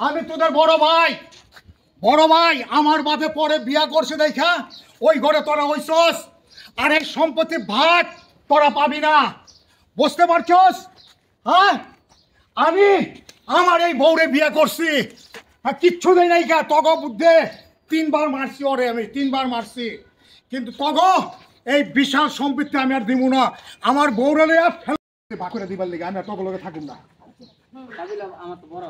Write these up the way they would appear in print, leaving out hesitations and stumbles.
আমি তোদের বড় ভাই আমার বাপে পরে বিয়া করছে দেখা ওই ঘরে তোরা হইছস, আর এই সম্পত্তি ভাগ তোরা পাবি না, বুঝতে পারছস? হ্যাঁ, আমি আমার এই বউরে বিয়া করছি, কিচ্ছু দেই নাই কা তগ বুদ্ধে 3বার মারছি ওরে, আমি 3বার মারছি, কিন্তু তগ এই বিশাল সম্পত্তি আমি আর দিব না। আমার বউরে লইয়া ফেলে ভাগ করে দিবার লিগে আমি আর তগ লগে থাকুম না। আমার তো বড়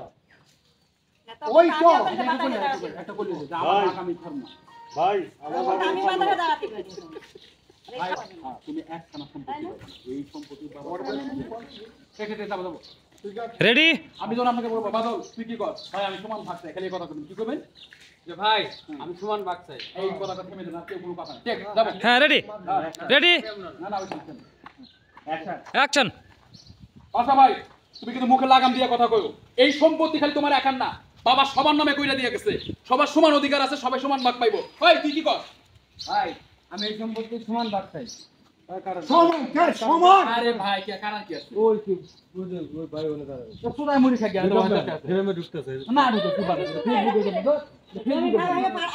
ওই তো একটা বলি যে আমার আগামী ধর্ম ভাই আমি বাজারে দাঁড়াতে পারি ভাই তুমি একখানা সম্পত্তি পাবে এই সম্পত্তি সেক্ষেত্রে যাবো রেডি? আমি যখন আপনাকে বলবো বাদল তুই কি কর ভাই আমি সমান ভাগ চাই, খালি এই কথা বলবেন কি করবেন যে ভাই আমি সমান ভাগ চাই, এই কথাটা থেমে দেন আর কেউ কোনো কথা না, ঠিক যাবো। হ্যাঁ রেডি রেডি না না ওই অ্যাকশন অ্যাকশন। আচ্ছা ভাই তুমি কিন্তু মুখে লাগাম দিয়ে কথা কইও, এই সম্পত্তি খালি তোমার একার না, বাবা সবার নামে কইরা দিয়ে গেছে, সবার সমান অধিকার আছে, সবাই সমান ভাগ পাইবো। ওই তুই কি কর? ভাই আমি এই সম্পত্তি সমান ভাগ চাই। সমান আরে ভাই কি কারণ কি আছে? ওই কি বুঝে ওই ভাই ওনে দাঁড়া তো সুদাই মুড়ি খাই গেল হেরেমে ঢুকতেছে না ঢুকে কি বাড়ি ফেসবুকে দেব তো আমি ভাই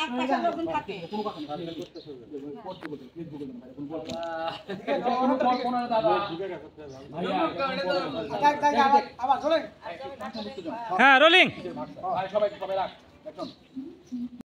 আকাশের লোকজন থাকে কোনো কথা না ফেসবুকে দেব কোনো কথা কোনো কোনো দাদা আবার চলেন। হ্যাঁ রোলিং। ভাই সবাই রাখ এখন